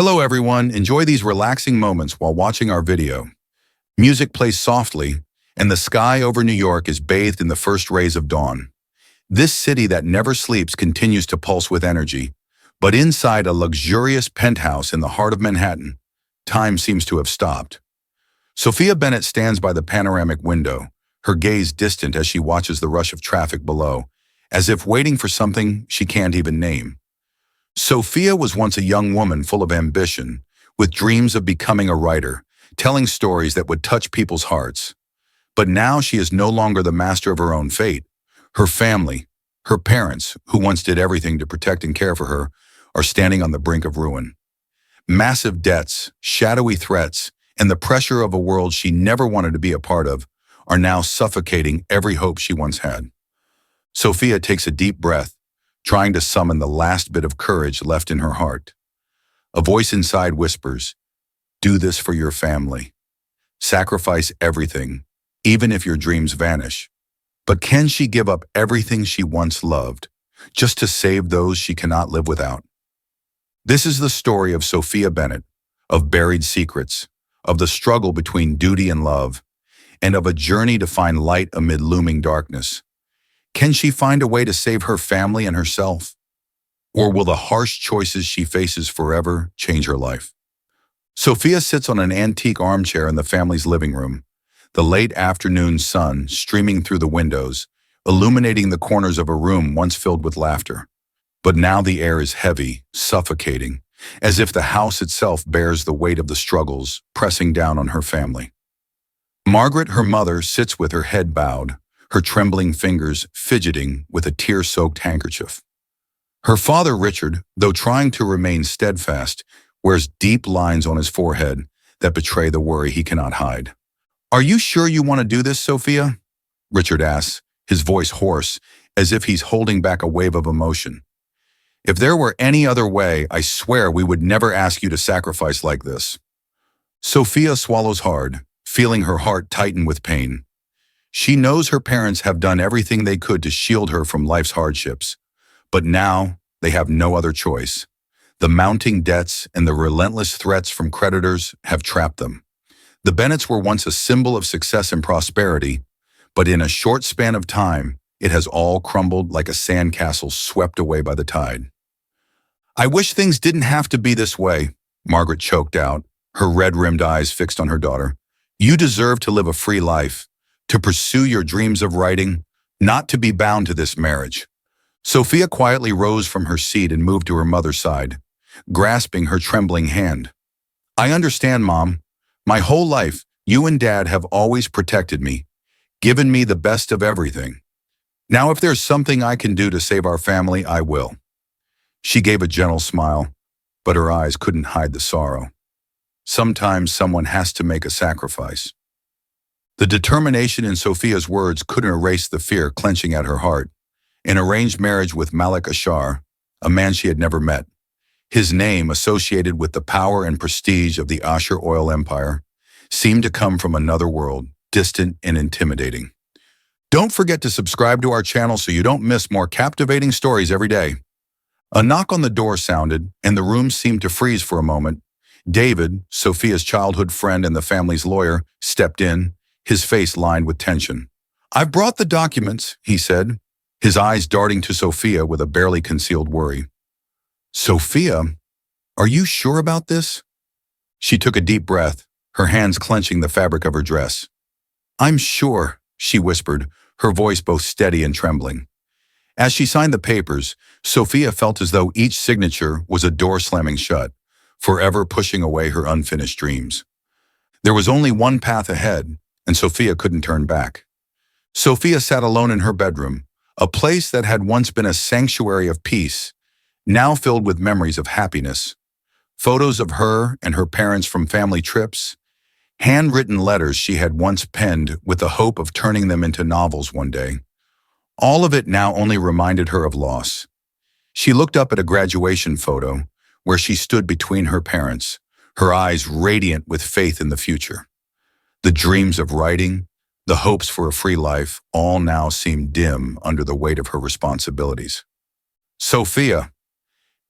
Hello everyone, enjoy these relaxing moments while watching our video. Music plays softly, and the sky over New York is bathed in the first rays of dawn. This city that never sleeps continues to pulse with energy, but inside a luxurious penthouse in the heart of Manhattan, time seems to have stopped. Sophia Bennett stands by the panoramic window, her gaze distant as she watches the rush of traffic below, as if waiting for something she can't even name. Sophia was once a young woman full of ambition, with dreams of becoming a writer, telling stories that would touch people's hearts. But now she is no longer the master of her own fate. Her family, her parents, who once did everything to protect and care for her, are standing on the brink of ruin. Massive debts, shadowy threats, and the pressure of a world she never wanted to be a part of are now suffocating every hope she once had. Sophia takes a deep breath, trying to summon the last bit of courage left in her heart. A voice inside whispers, "Do this for your family. Sacrifice everything, even if your dreams vanish." But can she give up everything she once loved, just to save those she cannot live without? This is the story of Sophia Bennett, of buried secrets, of the struggle between duty and love, and of a journey to find light amid looming darkness. Can she find a way to save her family and herself? Or will the harsh choices she faces forever change her life? Sophia sits on an antique armchair in the family's living room, the late afternoon sun streaming through the windows, illuminating the corners of a room once filled with laughter. But now the air is heavy, suffocating, as if the house itself bears the weight of the struggles pressing down on her family. Margaret, her mother, sits with her head bowed, her trembling fingers fidgeting with a tear-soaked handkerchief. Her father, Richard, though trying to remain steadfast, wears deep lines on his forehead that betray the worry he cannot hide. "Are you sure you want to do this, Sophia?" Richard asks, his voice hoarse, as if he's holding back a wave of emotion. "If there were any other way, I swear we would never ask you to sacrifice like this." Sophia swallows hard, feeling her heart tighten with pain. She knows her parents have done everything they could to shield her from life's hardships, but now they have no other choice. The mounting debts and the relentless threats from creditors have trapped them. The Bennetts were once a symbol of success and prosperity, but in a short span of time, it has all crumbled like a sandcastle swept away by the tide. "I wish things didn't have to be this way," Margaret choked out, her red-rimmed eyes fixed on her daughter. "You deserve to live a free life, to pursue your dreams of writing, not to be bound to this marriage." Sophia quietly rose from her seat and moved to her mother's side, grasping her trembling hand. "I understand, Mom. My whole life, you and Dad have always protected me, given me the best of everything. Now if there's something I can do to save our family, I will." She gave a gentle smile, but her eyes couldn't hide the sorrow. Sometimes someone has to make a sacrifice. The determination in Sophia's words couldn't erase the fear clenching at her heart. An arranged marriage with Malik Ashar, a man she had never met. His name, associated with the power and prestige of the Ashar oil empire, seemed to come from another world, distant and intimidating. Don't forget to subscribe to our channel so you don't miss more captivating stories every day. A knock on the door sounded, and the room seemed to freeze for a moment. David, Sophia's childhood friend and the family's lawyer, stepped in, his face lined with tension. "I've brought the documents," he said, his eyes darting to Sophia with a barely concealed worry. "Sophia, are you sure about this?" She took a deep breath, her hands clenching the fabric of her dress. "I'm sure," she whispered, her voice both steady and trembling. As she signed the papers, Sophia felt as though each signature was a door slamming shut, forever pushing away her unfinished dreams. There was only one path ahead, and Sophia couldn't turn back. Sophia sat alone in her bedroom, a place that had once been a sanctuary of peace, now filled with memories of happiness. Photos of her and her parents from family trips, handwritten letters she had once penned with the hope of turning them into novels one day. All of it now only reminded her of loss. She looked up at a graduation photo where she stood between her parents, her eyes radiant with faith in the future. The dreams of writing, the hopes for a free life, all now seemed dim under the weight of her responsibilities. "Sophia,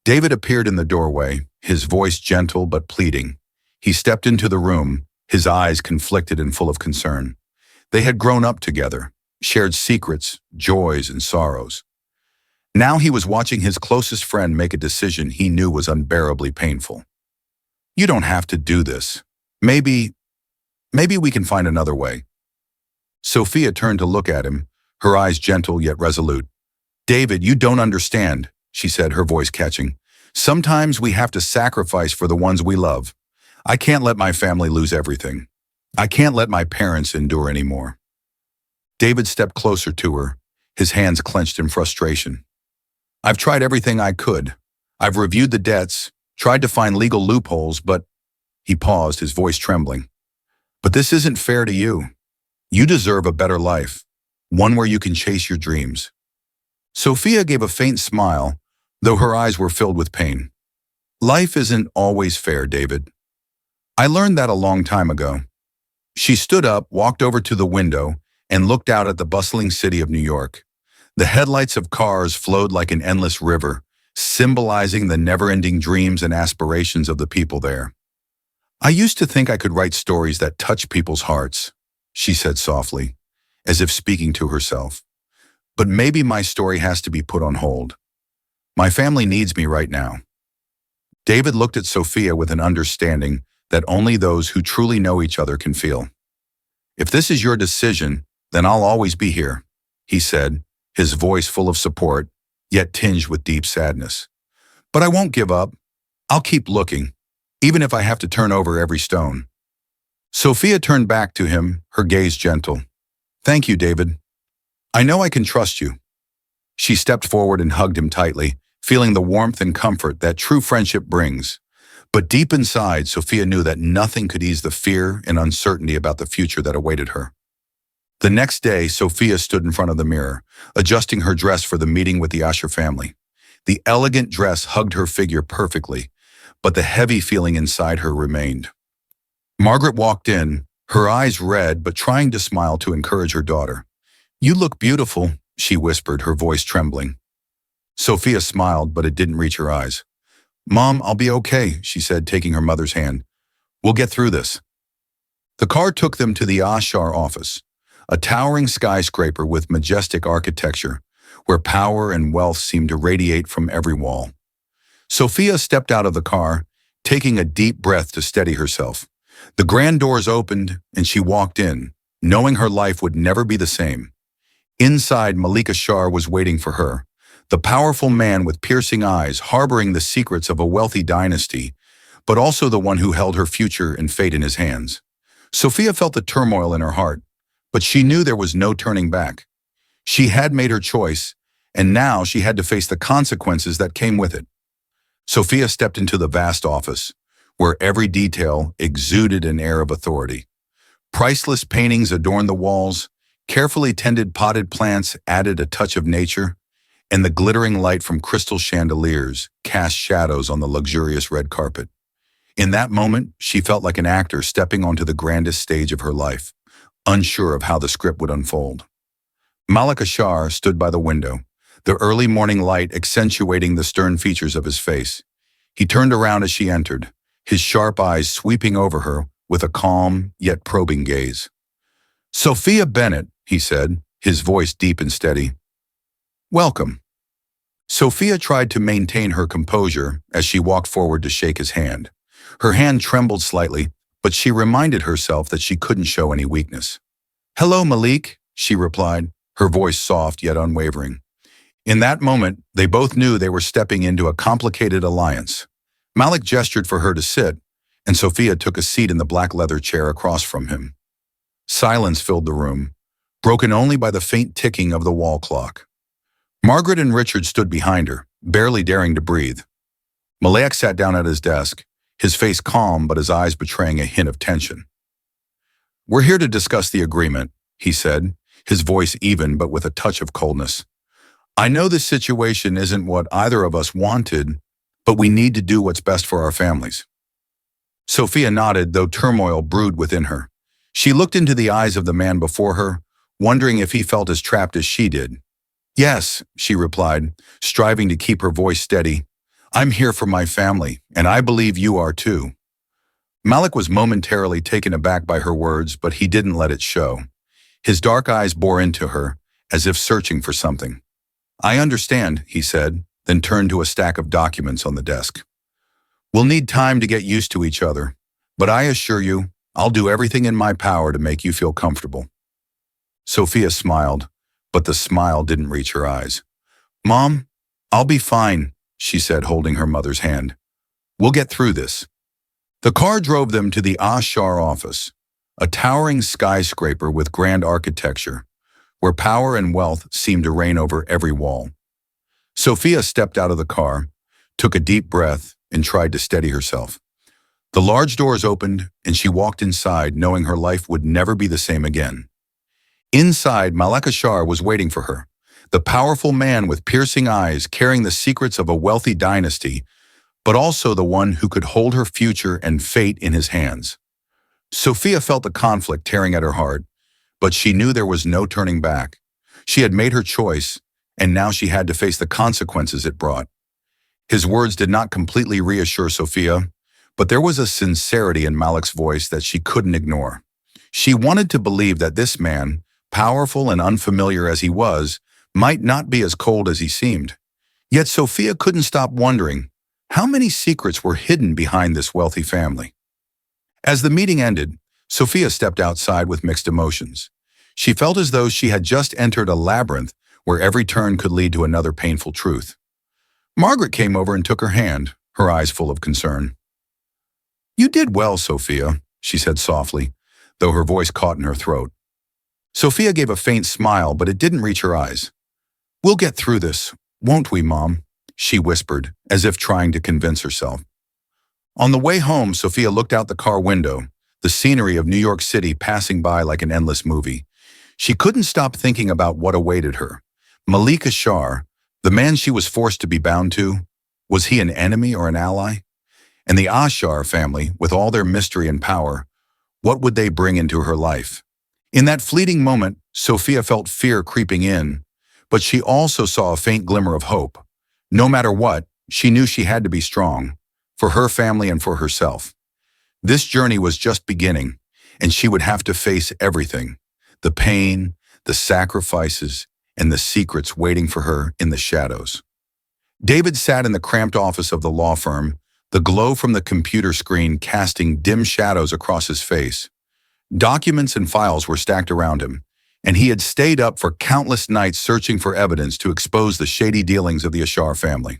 David appeared in the doorway, his voice gentle but pleading. He stepped into the room, his eyes conflicted and full of concern. They had grown up together, shared secrets, joys, and sorrows. Now he was watching his closest friend make a decision he knew was unbearably painful. "You don't have to do this. Maybe we can find another way." Sophia turned to look at him, her eyes gentle yet resolute. "David, you don't understand," she said, her voice catching. "Sometimes we have to sacrifice for the ones we love. I can't let my family lose everything. I can't let my parents endure anymore." David stepped closer to her, his hands clenched in frustration. "I've tried everything I could. I've reviewed the debts, tried to find legal loopholes, but—" He paused, his voice trembling. "But this isn't fair to you. You deserve a better life, one where you can chase your dreams." Sophia gave a faint smile, though her eyes were filled with pain. "Life isn't always fair, David. I learned that a long time ago." She stood up, walked over to the window, and looked out at the bustling city of New York. The headlights of cars flowed like an endless river, symbolizing the never-ending dreams and aspirations of the people there. "I used to think I could write stories that touch people's hearts," she said softly, as if speaking to herself. "But maybe my story has to be put on hold. My family needs me right now." David looked at Sophia with an understanding that only those who truly know each other can feel. "If this is your decision, then I'll always be here," he said, his voice full of support, yet tinged with deep sadness. "But I won't give up. I'll keep looking, even if I have to turn over every stone." Sophia turned back to him, her gaze gentle. "Thank you, David. I know I can trust you." She stepped forward and hugged him tightly, feeling the warmth and comfort that true friendship brings. But deep inside, Sophia knew that nothing could ease the fear and uncertainty about the future that awaited her. The next day, Sophia stood in front of the mirror, adjusting her dress for the meeting with the Asher family. The elegant dress hugged her figure perfectly, but the heavy feeling inside her remained. Margaret walked in, her eyes red but trying to smile to encourage her daughter. "You look beautiful," she whispered, her voice trembling. Sophia smiled, but it didn't reach her eyes. "Mom, I'll be okay," she said, taking her mother's hand. "We'll get through this." The car took them to the Asher office, a towering skyscraper with majestic architecture, where power and wealth seemed to radiate from every wall. Sophia stepped out of the car, taking a deep breath to steady herself. The grand doors opened, and she walked in, knowing her life would never be the same. Inside, Malik Ashar was waiting for her, the powerful man with piercing eyes, harboring the secrets of a wealthy dynasty, but also the one who held her future and fate in his hands. Sophia felt the turmoil in her heart, but she knew there was no turning back. She had made her choice, and now she had to face the consequences that came with it. Sophia stepped into the vast office, where every detail exuded an air of authority. Priceless paintings adorned the walls, carefully tended potted plants added a touch of nature, and the glittering light from crystal chandeliers cast shadows on the luxurious red carpet. In that moment, she felt like an actor stepping onto the grandest stage of her life, unsure of how the script would unfold. Malik Ashar stood by the window, the early morning light accentuating the stern features of his face. He turned around as she entered, his sharp eyes sweeping over her with a calm yet probing gaze. "Sophia Bennett," he said, his voice deep and steady. "Welcome." Sophia tried to maintain her composure as she walked forward to shake his hand. Her hand trembled slightly, but she reminded herself that she couldn't show any weakness. "Hello, Malik," she replied, her voice soft yet unwavering. In that moment, they both knew they were stepping into a complicated alliance. Malik gestured for her to sit, and Sophia took a seat in the black leather chair across from him. Silence filled the room, broken only by the faint ticking of the wall clock. Margaret and Richard stood behind her, barely daring to breathe. Malik sat down at his desk, his face calm but his eyes betraying a hint of tension. "We're here to discuss the agreement," he said, his voice even but with a touch of coldness. "I know this situation isn't what either of us wanted, but we need to do what's best for our families." Sophia nodded, though turmoil brewed within her. She looked into the eyes of the man before her, wondering if he felt as trapped as she did. "Yes," she replied, striving to keep her voice steady. I'm here for my family, and I believe you are too. Malik was momentarily taken aback by her words, but he didn't let it show. His dark eyes bore into her, as if searching for something. I understand, he said, then turned to a stack of documents on the desk. We'll need time to get used to each other, but I assure you, I'll do everything in my power to make you feel comfortable. Sophia smiled, but the smile didn't reach her eyes. Mom, I'll be fine, she said, holding her mother's hand. We'll get through this. The car drove them to the Ashar office, a towering skyscraper with grand architecture, where power and wealth seemed to reign over every wall. Sophia stepped out of the car, took a deep breath, and tried to steady herself. The large doors opened, and she walked inside, knowing her life would never be the same again. Inside, Malik Ashar was waiting for her, the powerful man with piercing eyes carrying the secrets of a wealthy dynasty, but also the one who could hold her future and fate in his hands. Sophia felt the conflict tearing at her heart, but she knew there was no turning back. She had made her choice, and now she had to face the consequences it brought. His words did not completely reassure Sophia, but there was a sincerity in Malik's voice that she couldn't ignore. She wanted to believe that this man, powerful and unfamiliar as he was, might not be as cold as he seemed. Yet Sophia couldn't stop wondering, how many secrets were hidden behind this wealthy family? As the meeting ended, Sophia stepped outside with mixed emotions. She felt as though she had just entered a labyrinth where every turn could lead to another painful truth. Margaret came over and took her hand, her eyes full of concern. You did well, Sophia, she said softly, though her voice caught in her throat. Sophia gave a faint smile, but it didn't reach her eyes. We'll get through this, won't we, Mom? She whispered, as if trying to convince herself. On the way home, Sophia looked out the car window, the scenery of New York City passing by like an endless movie. She couldn't stop thinking about what awaited her. Malik Ashar, the man she was forced to be bound to, was he an enemy or an ally? And the Ashar family, with all their mystery and power, what would they bring into her life? In that fleeting moment, Sophia felt fear creeping in, but she also saw a faint glimmer of hope. No matter what, she knew she had to be strong, for her family and for herself. This journey was just beginning, and she would have to face everything, the pain, the sacrifices, and the secrets waiting for her in the shadows. David sat in the cramped office of the law firm, the glow from the computer screen casting dim shadows across his face. Documents and files were stacked around him, and he had stayed up for countless nights searching for evidence to expose the shady dealings of the Ashar family.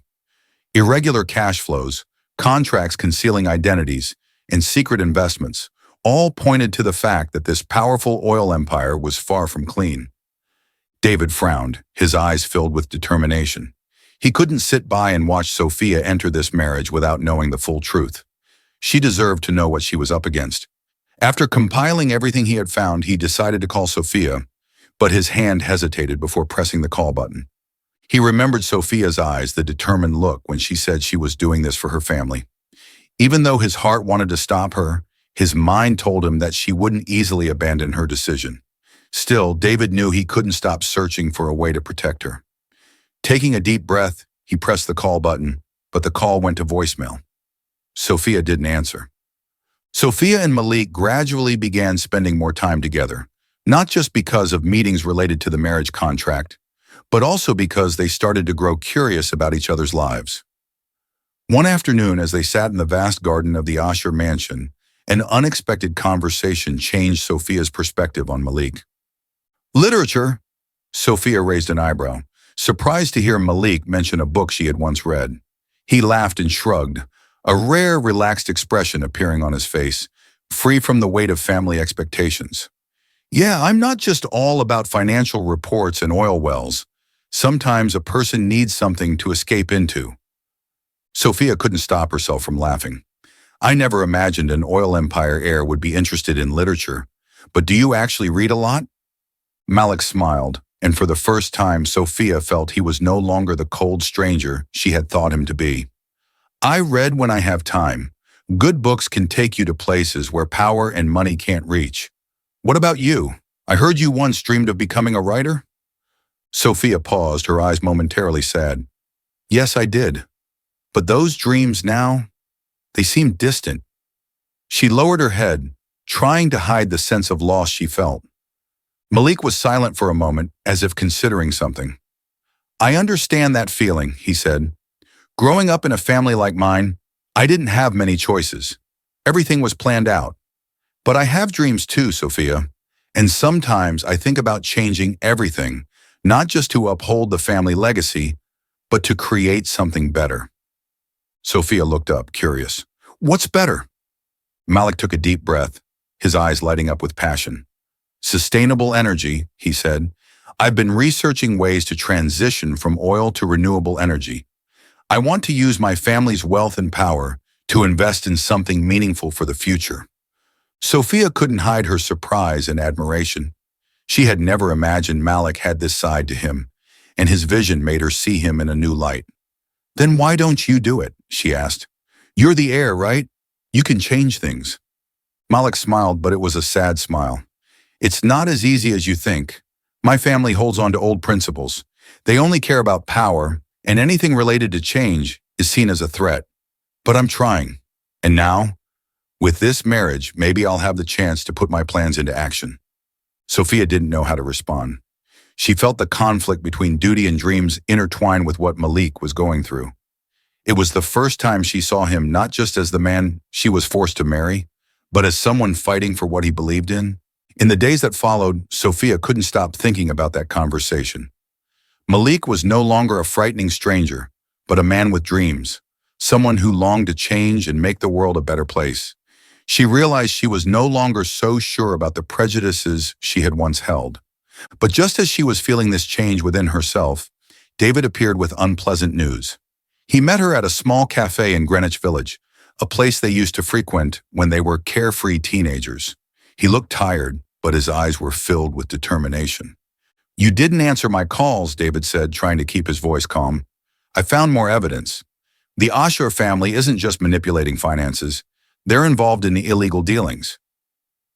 Irregular cash flows, contracts concealing identities, and secret investments all pointed to the fact that this powerful oil empire was far from clean. David frowned, his eyes filled with determination. He couldn't sit by and watch Sophia enter this marriage without knowing the full truth. She deserved to know what she was up against. After compiling everything he had found, he decided to call Sophia, but his hand hesitated before pressing the call button. He remembered Sophia's eyes, the determined look when she said she was doing this for her family. Even though his heart wanted to stop her, his mind told him that she wouldn't easily abandon her decision. Still, David knew he couldn't stop searching for a way to protect her. Taking a deep breath, he pressed the call button, but the call went to voicemail. Sophia didn't answer. Sophia and Malik gradually began spending more time together, not just because of meetings related to the marriage contract, but also because they started to grow curious about each other's lives. One afternoon, as they sat in the vast garden of the Ashar mansion, an unexpected conversation changed Sophia's perspective on Malik. Literature? Sophia raised an eyebrow, surprised to hear Malik mention a book she had once read. He laughed and shrugged, a rare, relaxed expression appearing on his face, free from the weight of family expectations. Yeah, I'm not just all about financial reports and oil wells. Sometimes a person needs something to escape into. Sophia couldn't stop herself from laughing. I never imagined an oil empire heir would be interested in literature, but do you actually read a lot? Malik smiled, and for the first time Sophia felt he was no longer the cold stranger she had thought him to be. I read when I have time. Good books can take you to places where power and money can't reach. What about you? I heard you once dreamed of becoming a writer? Sophia paused, her eyes momentarily sad. Yes, I did. But those dreams now, they seemed distant. She lowered her head, trying to hide the sense of loss she felt. Malik was silent for a moment, as if considering something. I understand that feeling, he said. Growing up in a family like mine, I didn't have many choices. Everything was planned out. But I have dreams too, Sophia. And sometimes I think about changing everything, not just to uphold the family legacy, but to create something better. Sophia looked up, curious. What's better? Malik took a deep breath, his eyes lighting up with passion. Sustainable energy, he said. I've been researching ways to transition from oil to renewable energy. I want to use my family's wealth and power to invest in something meaningful for the future. Sophia couldn't hide her surprise and admiration. She had never imagined Malik had this side to him, and his vision made her see him in a new light. Then why don't you do it? She asked. You're the heir, right? You can change things. Malik smiled, but it was a sad smile. It's not as easy as you think. My family holds on to old principles. They only care about power, and anything related to change is seen as a threat. But I'm trying. And now, with this marriage, maybe I'll have the chance to put my plans into action. Sophia didn't know how to respond. She felt the conflict between duty and dreams intertwined with what Malik was going through. It was the first time she saw him not just as the man she was forced to marry, but as someone fighting for what he believed in. In the days that followed, Sophia couldn't stop thinking about that conversation. Malik was no longer a frightening stranger, but a man with dreams, someone who longed to change and make the world a better place. She realized she was no longer so sure about the prejudices she had once held. But just as she was feeling this change within herself, David appeared with unpleasant news. He met her at a small cafe in Greenwich Village, a place they used to frequent when they were carefree teenagers. He looked tired, but his eyes were filled with determination. You didn't answer my calls, David said, trying to keep his voice calm. I found more evidence. The Asher family isn't just manipulating finances. They're involved in the illegal dealings.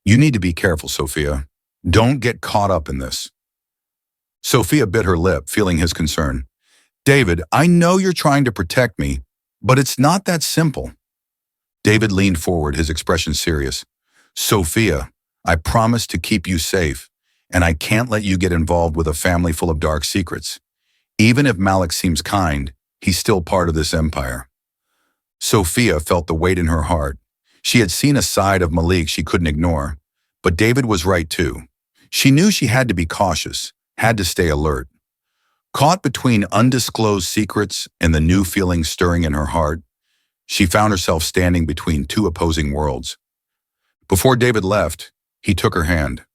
You need to be careful, Sophia. Don't get caught up in this. Sophia bit her lip, feeling his concern. David, I know you're trying to protect me, but it's not that simple. David leaned forward, his expression serious. Sophia, I promise to keep you safe, and I can't let you get involved with a family full of dark secrets. Even if Malik seems kind, he's still part of this empire. Sophia felt the weight in her heart. She had seen a side of Malik she couldn't ignore, but David was right too. She knew she had to be cautious, had to stay alert. Caught between undisclosed secrets and the new feelings stirring in her heart, she found herself standing between two opposing worlds. Before David left, he took her hand.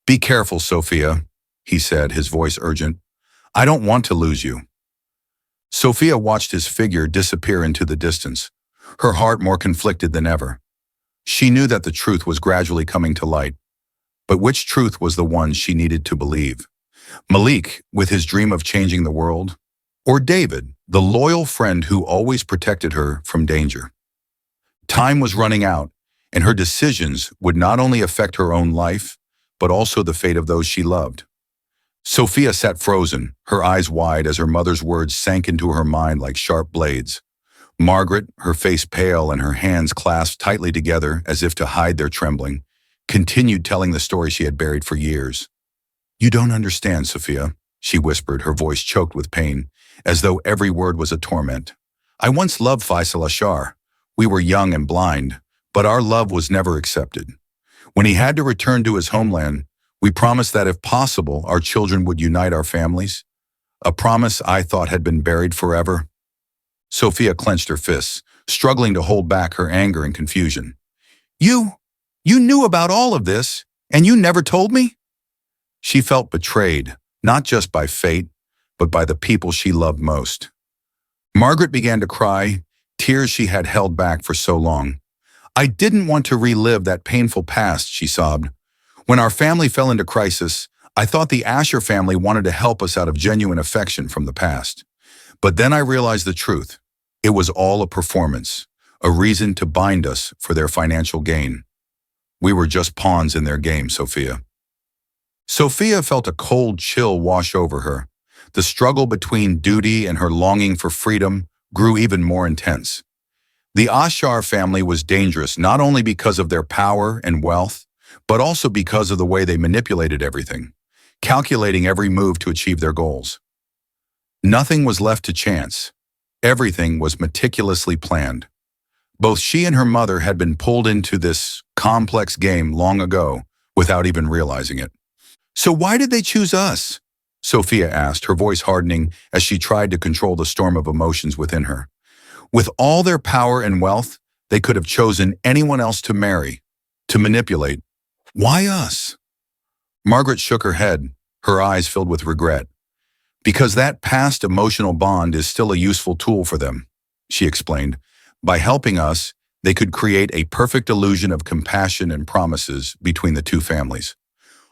Be careful, Sophia, he said, his voice urgent. I don't want to lose you. Sophia watched his figure disappear into the distance, her heart more conflicted than ever. She knew that the truth was gradually coming to light, but which truth was the one she needed to believe? Malik, with his dream of changing the world, or David, the loyal friend who always protected her from danger? Time was running out, and her decisions would not only affect her own life, but also the fate of those she loved. Sophia sat frozen, her eyes wide as her mother's words sank into her mind like sharp blades. Margaret, her face pale and her hands clasped tightly together as if to hide their trembling, continued telling the story she had buried for years. You don't understand, Sophia, she whispered, her voice choked with pain, as though every word was a torment. I once loved Faisal Ashar. We were young and blind, but our love was never accepted. When he had to return to his homeland, we promised that if possible, our children would unite our families. A promise I thought had been buried forever. Sophia clenched her fists, struggling to hold back her anger and confusion. You knew about all of this, and you never told me? She felt betrayed, not just by fate, but by the people she loved most. Margaret began to cry, tears she had held back for so long. I didn't want to relive that painful past, she sobbed. When our family fell into crisis, I thought the Asher family wanted to help us out of genuine affection from the past. But then I realized the truth. It was all a performance, a reason to bind us for their financial gain. We were just pawns in their game, Sophia. Sophia felt a cold chill wash over her. The struggle between duty and her longing for freedom grew even more intense. The Ashar family was dangerous not only because of their power and wealth, but also because of the way they manipulated everything, calculating every move to achieve their goals. Nothing was left to chance. Everything was meticulously planned. Both she and her mother had been pulled into this complex game long ago without even realizing it. "So why did they choose us?" Sophia asked, her voice hardening as she tried to control the storm of emotions within her. With all their power and wealth, they could have chosen anyone else to marry, to manipulate. Why us? Margaret shook her head, her eyes filled with regret. "Because that past emotional bond is still a useful tool for them," she explained. "By helping us, they could create a perfect illusion of compassion and promises between the two families.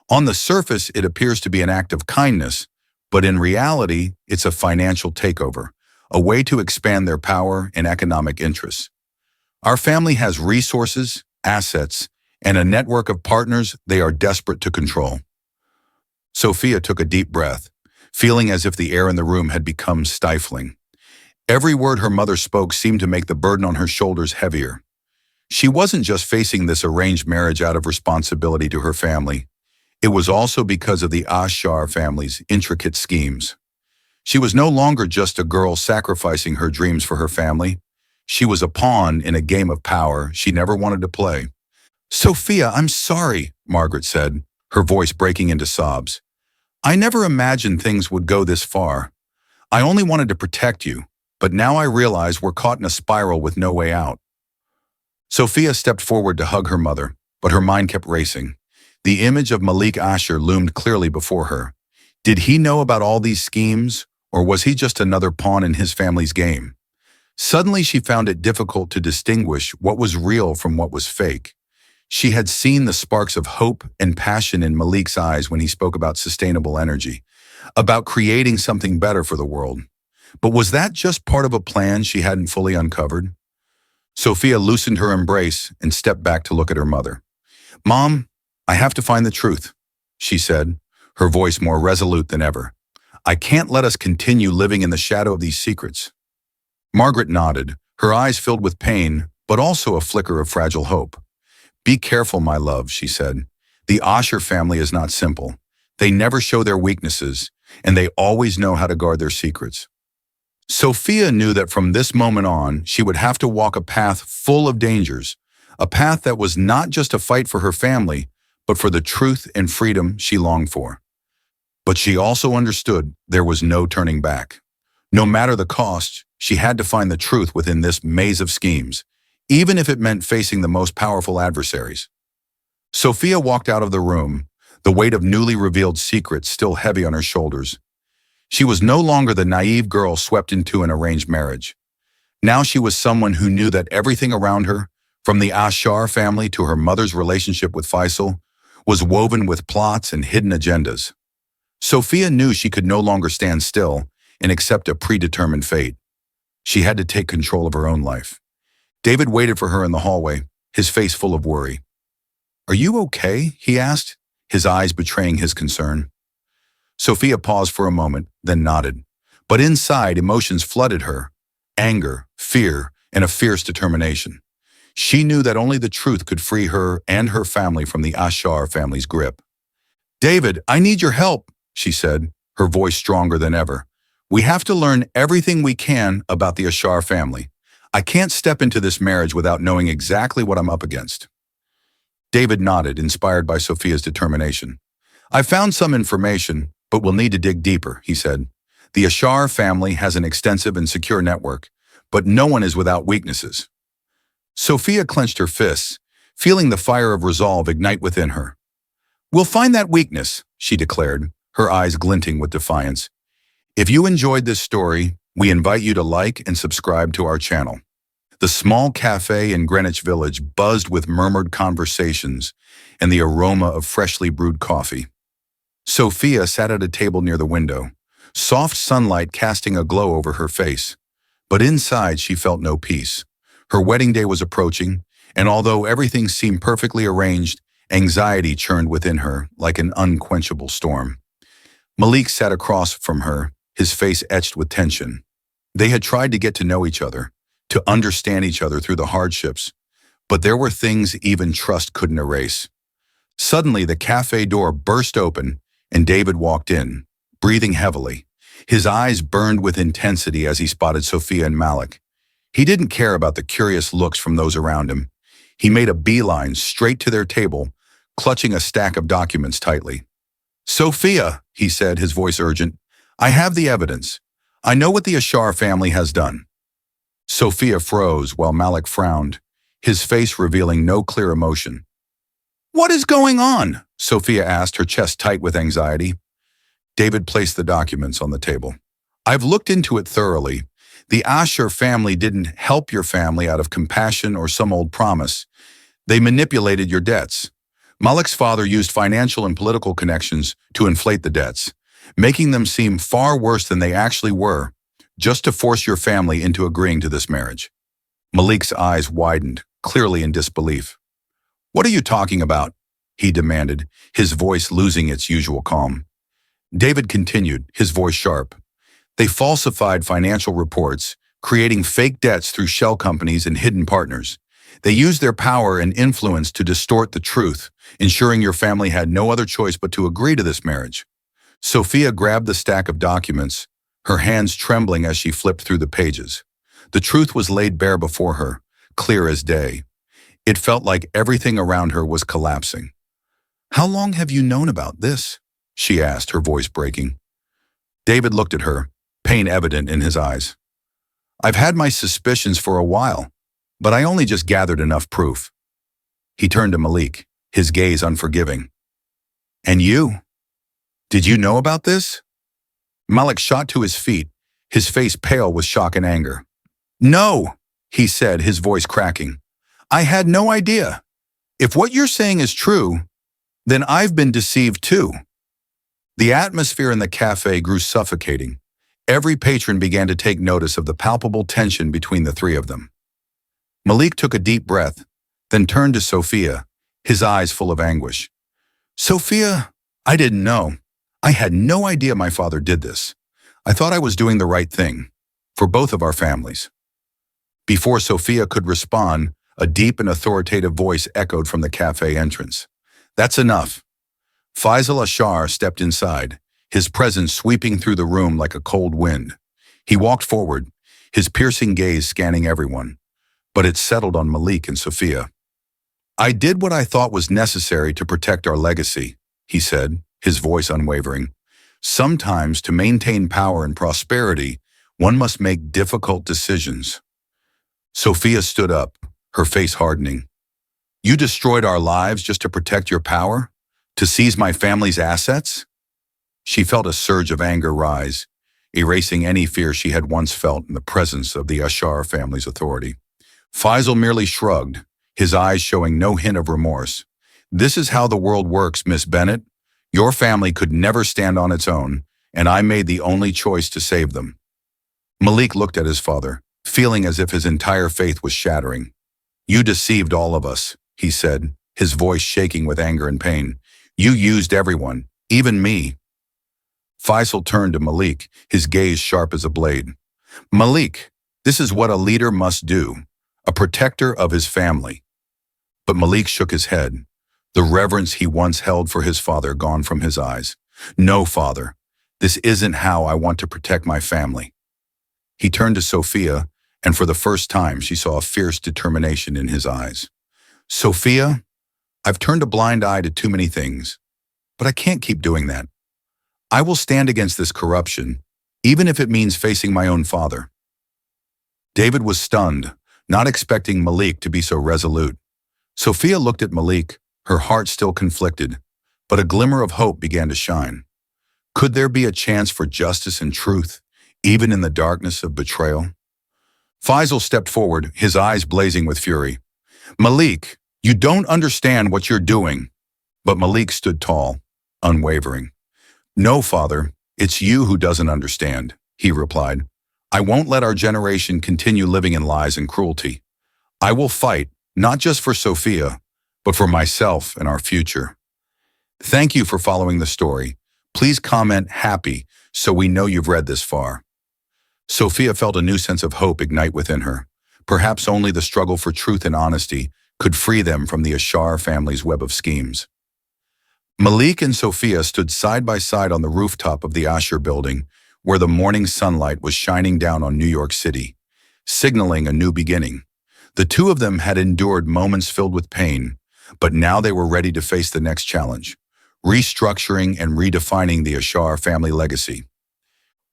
On the surface, it appears to be an act of kindness, but in reality, it's a financial takeover, a way to expand their power and economic interests. Our family has resources, assets, and a network of partners they are desperate to control." Sophia took a deep breath, feeling as if the air in the room had become stifling. Every word her mother spoke seemed to make the burden on her shoulders heavier. She wasn't just facing this arranged marriage out of responsibility to her family. It was also because of the Ashar family's intricate schemes. She was no longer just a girl sacrificing her dreams for her family. She was a pawn in a game of power she never wanted to play. "Sophia, I'm sorry," Margaret said, her voice breaking into sobs. "I never imagined things would go this far. I only wanted to protect you, but now I realize we're caught in a spiral with no way out." Sophia stepped forward to hug her mother, but her mind kept racing. The image of Malik Asher loomed clearly before her. Did he know about all these schemes, or was he just another pawn in his family's game? Suddenly she found it difficult to distinguish what was real from what was fake. She had seen the sparks of hope and passion in Malik's eyes when he spoke about sustainable energy, about creating something better for the world. But was that just part of a plan she hadn't fully uncovered? Sophia loosened her embrace and stepped back to look at her mother. "Mom, I have to find the truth," she said, her voice more resolute than ever. "I can't let us continue living in the shadow of these secrets." Margaret nodded, her eyes filled with pain, but also a flicker of fragile hope. "Be careful, my love," she said. "The Asher family is not simple. They never show their weaknesses, and they always know how to guard their secrets." Sophia knew that from this moment on, she would have to walk a path full of dangers, a path that was not just a fight for her family, but for the truth and freedom she longed for. But she also understood there was no turning back. No matter the cost, she had to find the truth within this maze of schemes, even if it meant facing the most powerful adversaries. Sophia walked out of the room, the weight of newly revealed secrets still heavy on her shoulders. She was no longer the naive girl swept into an arranged marriage. Now she was someone who knew that everything around her, from the Ashar family to her mother's relationship with Faisal, was woven with plots and hidden agendas. Sophia knew she could no longer stand still and accept a predetermined fate. She had to take control of her own life. David waited for her in the hallway, his face full of worry. "Are you okay?" he asked, his eyes betraying his concern. Sophia paused for a moment, then nodded. But inside, emotions flooded her: anger, fear, and a fierce determination. She knew that only the truth could free her and her family from the Ashar family's grip. "David, I need your help," she said, her voice stronger than ever. "We have to learn everything we can about the Ashar family. I can't step into this marriage without knowing exactly what I'm up against." David nodded, inspired by Sophia's determination. "I found some information, but we'll need to dig deeper," he said. "The Ashar family has an extensive and secure network, but no one is without weaknesses." Sophia clenched her fists, feeling the fire of resolve ignite within her. "We'll find that weakness," she declared, her eyes glinting with defiance. If you enjoyed this story, we invite you to like and subscribe to our channel. The small cafe in Greenwich Village buzzed with murmured conversations and the aroma of freshly brewed coffee. Sophia sat at a table near the window, soft sunlight casting a glow over her face. But inside she felt no peace. Her wedding day was approaching, and although everything seemed perfectly arranged, anxiety churned within her like an unquenchable storm. Malik sat across from her, his face etched with tension. They had tried to get to know each other, to understand each other through the hardships, but there were things even trust couldn't erase. Suddenly, the cafe door burst open and David walked in, breathing heavily. His eyes burned with intensity as he spotted Sophia and Malik. He didn't care about the curious looks from those around him. He made a beeline straight to their table, clutching a stack of documents tightly. "Sophia," he said, his voice urgent, "I have the evidence. I know what the Ashar family has done." Sophia froze while Malik frowned, his face revealing no clear emotion. "What is going on?" Sophia asked, her chest tight with anxiety. David placed the documents on the table. "I've looked into it thoroughly. The Asher family didn't help your family out of compassion or some old promise. They manipulated your debts. Malik's father used financial and political connections to inflate the debts, making them seem far worse than they actually were, just to force your family into agreeing to this marriage." Malik's eyes widened, clearly in disbelief. "What are you talking about?" he demanded, his voice losing its usual calm. David continued, his voice sharp. "They falsified financial reports, creating fake debts through shell companies and hidden partners. They used their power and influence to distort the truth, ensuring your family had no other choice but to agree to this marriage." Sophia grabbed the stack of documents, her hands trembling as she flipped through the pages. The truth was laid bare before her, clear as day. It felt like everything around her was collapsing. "How long have you known about this?" she asked, her voice breaking. David looked at her, pain evident in his eyes. "I've had my suspicions for a while, but I only just gathered enough proof." He turned to Malik, his gaze unforgiving. "And you? Did you know about this?" Malik shot to his feet, his face pale with shock and anger. "No," he said, his voice cracking. "I had no idea. If what you're saying is true, then I've been deceived too." The atmosphere in the cafe grew suffocating. Every patron began to take notice of the palpable tension between the three of them. Malik took a deep breath, then turned to Sophia, his eyes full of anguish. "Sophia, I didn't know. I had no idea my father did this. I thought I was doing the right thing, for both of our families." Before Sophia could respond, a deep and authoritative voice echoed from the cafe entrance. "That's enough." Faisal Ashar stepped inside, his presence sweeping through the room like a cold wind. He walked forward, his piercing gaze scanning everyone, but it settled on Malik and Sophia. "I did what I thought was necessary to protect our legacy," he said, his voice unwavering. "Sometimes, to maintain power and prosperity, one must make difficult decisions." Sophia stood up, her face hardening. "You destroyed our lives just to protect your power? To seize my family's assets?" She felt a surge of anger rise, erasing any fear she had once felt in the presence of the Ashar family's authority. Faisal merely shrugged, his eyes showing no hint of remorse. "This is how the world works, Miss Bennett. Your family could never stand on its own, and I made the only choice to save them." Malik looked at his father, feeling as if his entire faith was shattering. "You deceived all of us," he said, his voice shaking with anger and pain. "You used everyone, even me." Faisal turned to Malik, his gaze sharp as a blade. "Malik, this is what a leader must do, a protector of his family." But Malik shook his head, the reverence he once held for his father gone from his eyes. "No, father, this isn't how I want to protect my family." He turned to Sophia, and for the first time she saw a fierce determination in his eyes. "Sophia, I've turned a blind eye to too many things, but I can't keep doing that. I will stand against this corruption, even if it means facing my own father." David was stunned, not expecting Malik to be so resolute. Sophia looked at Malik, her heart still conflicted, but a glimmer of hope began to shine. Could there be a chance for justice and truth, even in the darkness of betrayal? Faisal stepped forward, his eyes blazing with fury. "Malik, you don't understand what you're doing." But Malik stood tall, unwavering. "No, father, it's you who doesn't understand," he replied. "I won't let our generation continue living in lies and cruelty. I will fight, not just for Sophia, but for myself and our future." Thank you for following the story. Please comment happy so we know you've read this far. Sophia felt a new sense of hope ignite within her. Perhaps only the struggle for truth and honesty could free them from the Ashar family's web of schemes. Malik and Sophia stood side by side on the rooftop of the Asher building, where the morning sunlight was shining down on New York City, signaling a new beginning. The two of them had endured moments filled with pain, but now they were ready to face the next challenge, restructuring and redefining the Ashar family legacy.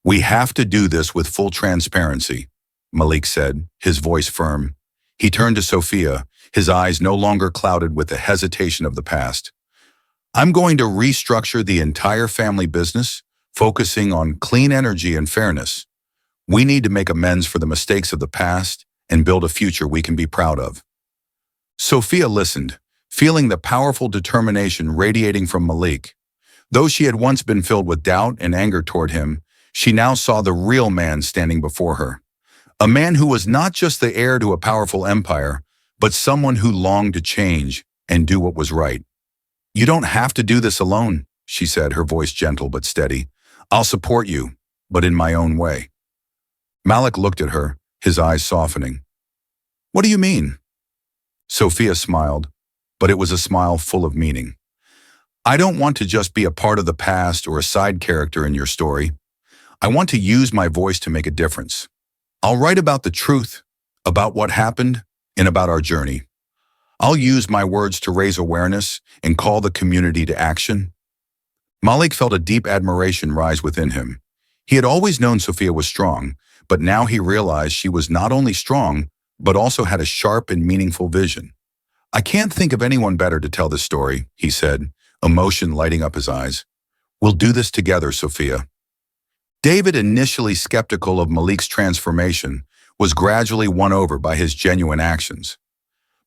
"We have to do this with full transparency," Malik said, his voice firm. He turned to Sophia, his eyes no longer clouded with the hesitation of the past. "I'm going to restructure the entire family business, focusing on clean energy and fairness. We need to make amends for the mistakes of the past and build a future we can be proud of." Sophia listened, feeling the powerful determination radiating from Malik. Though she had once been filled with doubt and anger toward him, she now saw the real man standing before her. A man who was not just the heir to a powerful empire, but someone who longed to change and do what was right. "You don't have to do this alone," she said, her voice gentle but steady. "I'll support you, but in my own way." Malik looked at her, his eyes softening. "What do you mean?" Sophia smiled, but it was a smile full of meaning. "I don't want to just be a part of the past or a side character in your story. I want to use my voice to make a difference. I'll write about the truth, about what happened, and about our journey. I'll use my words to raise awareness and call the community to action." Malik felt a deep admiration rise within him. He had always known Sophia was strong, but now he realized she was not only strong, but also had a sharp and meaningful vision. "I can't think of anyone better to tell this story," he said, emotion lighting up his eyes. "We'll do this together, Sophia." David, initially skeptical of Malik's transformation, was gradually won over by his genuine actions.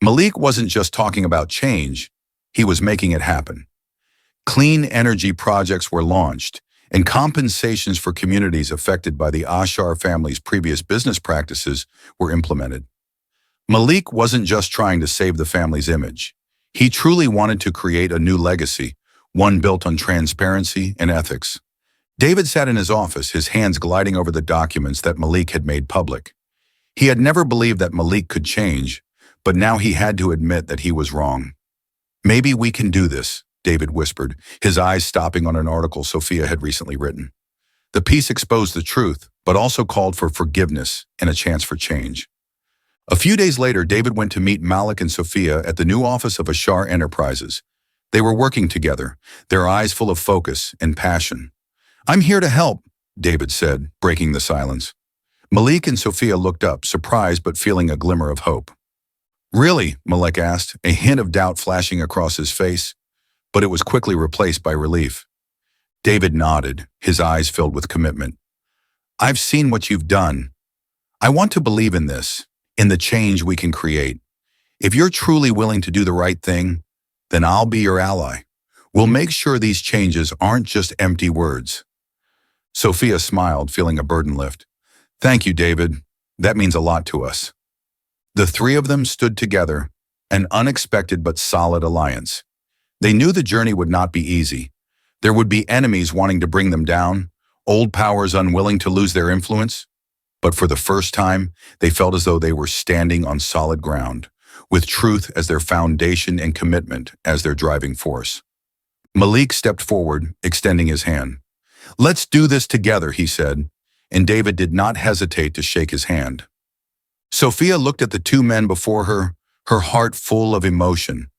Malik wasn't just talking about change, he was making it happen. Clean energy projects were launched, and compensations for communities affected by the Ashar family's previous business practices were implemented. Malik wasn't just trying to save the family's image. He truly wanted to create a new legacy, one built on transparency and ethics. David sat in his office, his hands gliding over the documents that Malik had made public. He had never believed that Malik could change, but now he had to admit that he was wrong. "Maybe we can do this," David whispered, his eyes stopping on an article Sophia had recently written. The piece exposed the truth, but also called for forgiveness and a chance for change. A few days later, David went to meet Malik and Sophia at the new office of Ashar Enterprises. They were working together, their eyes full of focus and passion. "I'm here to help," David said, breaking the silence. Malik and Sophia looked up, surprised but feeling a glimmer of hope. "Really?" Malik asked, a hint of doubt flashing across his face, but it was quickly replaced by relief. David nodded, his eyes filled with commitment. "I've seen what you've done. I want to believe in this, in the change we can create. If you're truly willing to do the right thing, then I'll be your ally. We'll make sure these changes aren't just empty words." Sophia smiled, feeling a burden lift. "Thank you, David. That means a lot to us." The three of them stood together, an unexpected but solid alliance. They knew the journey would not be easy. There would be enemies wanting to bring them down, old powers unwilling to lose their influence. But for the first time, they felt as though they were standing on solid ground, with truth as their foundation and commitment as their driving force. Malik stepped forward, extending his hand. "Let's do this together," he said, and David did not hesitate to shake his hand. Sophia looked at the two men before her, her heart full of emotion.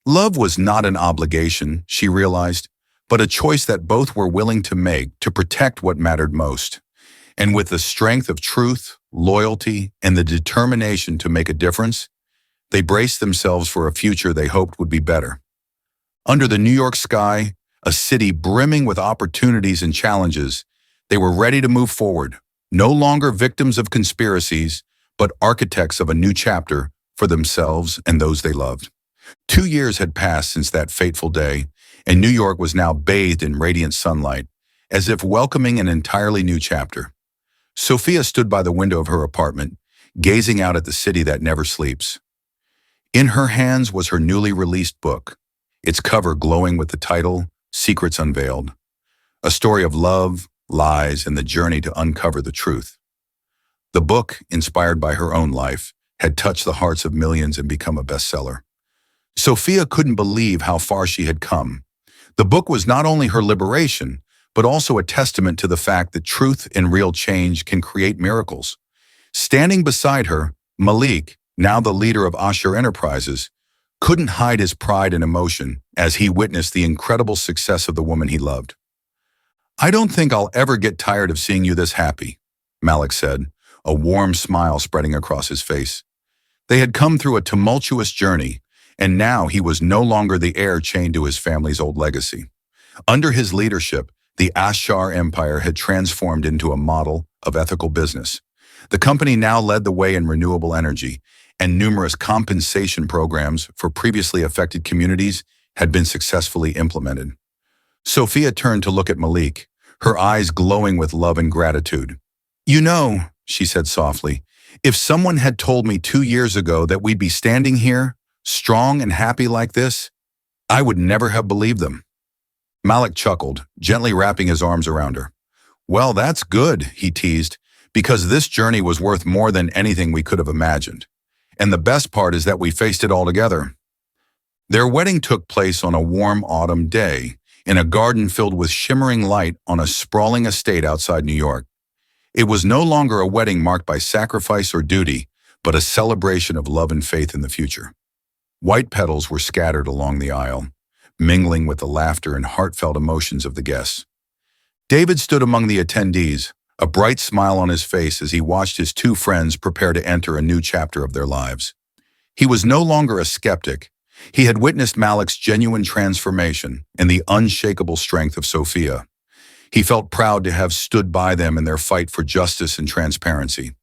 Love was not an obligation, she realized, but a choice that both were willing to make to protect what mattered most. And with the strength of truth, loyalty, and the determination to make a difference, they braced themselves for a future they hoped would be better. Under the New York sky, a city brimming with opportunities and challenges, they were ready to move forward, no longer victims of conspiracies, but architects of a new chapter for themselves and those they loved. 2 years had passed since that fateful day, and New York was now bathed in radiant sunlight, as if welcoming an entirely new chapter. Sophia stood by the window of her apartment, gazing out at the city that never sleeps. In her hands was her newly released book, its cover glowing with the title, Secrets Unveiled, a story of love, lies, and the journey to uncover the truth. The book, inspired by her own life, had touched the hearts of millions and become a bestseller. Sophia couldn't believe how far she had come. The book was not only her liberation, but also a testament to the fact that truth and real change can create miracles. Standing beside her, Malik, now the leader of Asher Enterprises, couldn't hide his pride and emotion as he witnessed the incredible success of the woman he loved. "I don't think I'll ever get tired of seeing you this happy," Malik said, a warm smile spreading across his face. They had come through a tumultuous journey, and now he was no longer the heir chained to his family's old legacy. Under his leadership, the Ashar Empire had transformed into a model of ethical business. The company now led the way in renewable energy, and numerous compensation programs for previously affected communities had been successfully implemented. Sophia turned to look at Malik, her eyes glowing with love and gratitude. "You know," she said softly, "if someone had told me 2 years ago that we'd be standing here, strong and happy like this, I would never have believed them." Malik chuckled, gently wrapping his arms around her. "Well, that's good," he teased, "because this journey was worth more than anything we could have imagined. And the best part is that we faced it all together." Their wedding took place on a warm autumn day, in a garden filled with shimmering light on a sprawling estate outside New York. It was no longer a wedding marked by sacrifice or duty, but a celebration of love and faith in the future. White petals were scattered along the aisle, mingling with the laughter and heartfelt emotions of the guests. David stood among the attendees, a bright smile on his face as he watched his two friends prepare to enter a new chapter of their lives. He was no longer a skeptic. He had witnessed Malik's genuine transformation and the unshakable strength of Sophia. He felt proud to have stood by them in their fight for justice and transparency.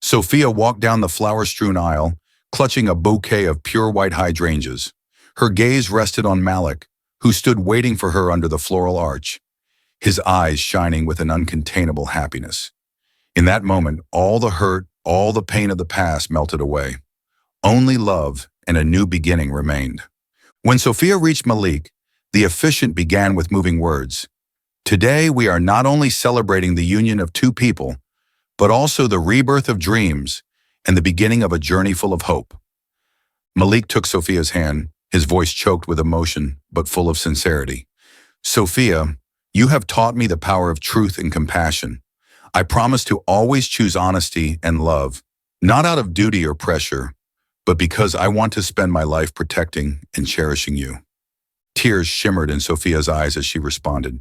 Sophia walked down the flower-strewn aisle, clutching a bouquet of pure white hydrangeas. Her gaze rested on Malik, who stood waiting for her under the floral arch, his eyes shining with an uncontainable happiness. In that moment, all the hurt, all the pain of the past melted away. Only love and a new beginning remained. When Sophia reached Malik, the officiant began with moving words. "Today we are not only celebrating the union of two people, but also the rebirth of dreams and the beginning of a journey full of hope." Malik took Sophia's hand, his voice choked with emotion but full of sincerity. "Sophia, you have taught me the power of truth and compassion. I promise to always choose honesty and love, not out of duty or pressure, but because I want to spend my life protecting and cherishing you." Tears shimmered in Sophia's eyes as she responded.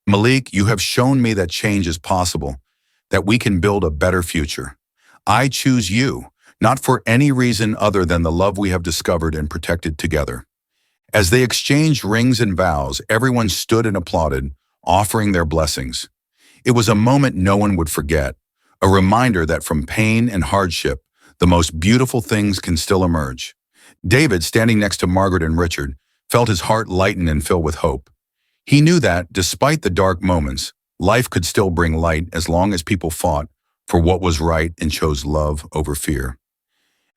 "Malik, you have shown me that change is possible, that we can build a better future. I choose you, not for any reason other than the love we have discovered and protected together." As they exchanged rings and vows, everyone stood and applauded, offering their blessings. It was a moment no one would forget, a reminder that from pain and hardship, the most beautiful things can still emerge. David, standing next to Margaret and Richard, felt his heart lighten and fill with hope. He knew that, despite the dark moments, life could still bring light as long as people fought for what was right and chose love over fear.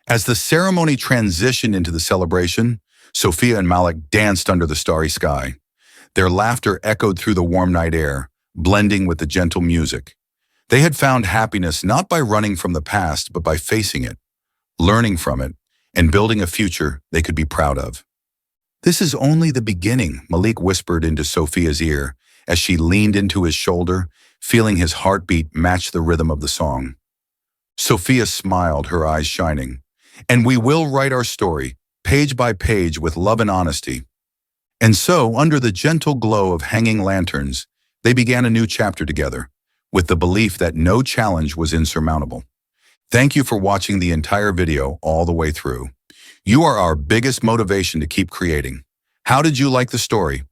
As the ceremony transitioned into the celebration, Sophia and Malik danced under the starry sky. Their laughter echoed through the warm night air, blending with the gentle music. They had found happiness not by running from the past, but by facing it, learning from it, and building a future they could be proud of. "This is only the beginning," Malik whispered into Sophia's ear as she leaned into his shoulder, feeling his heartbeat match the rhythm of the song. Sophia smiled, her eyes shining. "And we will write our story, page by page, with love and honesty." And so, under the gentle glow of hanging lanterns, they began a new chapter together, with the belief that no challenge was insurmountable. Thank you for watching the entire video all the way through. You are our biggest motivation to keep creating. How did you like the story?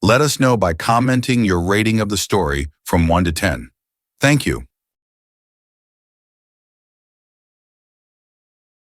Let us know by commenting your rating of the story from 1 to 10. Thank you.